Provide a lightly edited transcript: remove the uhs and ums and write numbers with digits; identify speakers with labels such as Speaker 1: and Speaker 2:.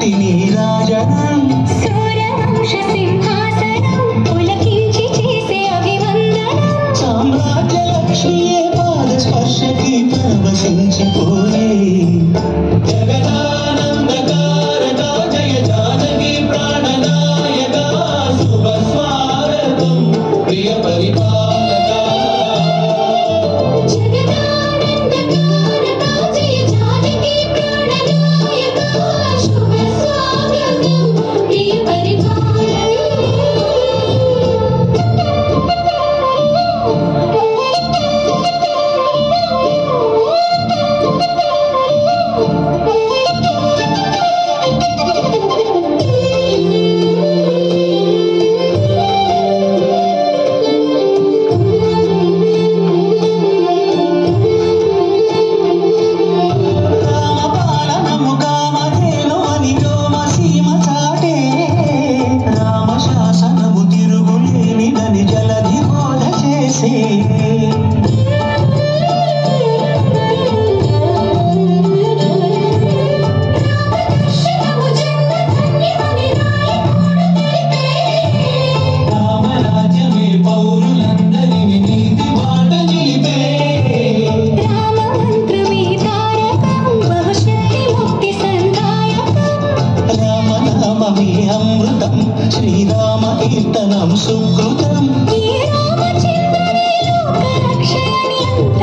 Speaker 1: శాంతి నీరాజనం
Speaker 2: సూర్యవంశ సింహాసనం పులకించి చేసే అభివందనం
Speaker 1: సామ్రాజ్య లక్ష్మియే పాద స్పర్శకి పరవశించిపోయే జగదానందకారక జయ జానకి ప్రాణనాయక శుభ స్వాగతం ప్రియ పరిపాలక
Speaker 2: జగదానందకారక జయ జానకి ప్రాణనాయక శుభ స్వాగతం ప్రియ
Speaker 1: రామపాలనము కామధేను అని వ్యోమసీమ చాటే రామశాసనము తిరుగులేనిదని జలధి బోధ చేసే రామరాజ్యమే పౌరులందరినీ నీతి బాట నిలిపే
Speaker 2: రామమంత్రమే తారకం బహుశక్తి ముక్తి సందాయకం
Speaker 1: రామనామమే అమృతం శ్రీరామ కీర్తనం సుకృతం
Speaker 2: ఈ రామచంద్రుని లోక రక్షణని అంత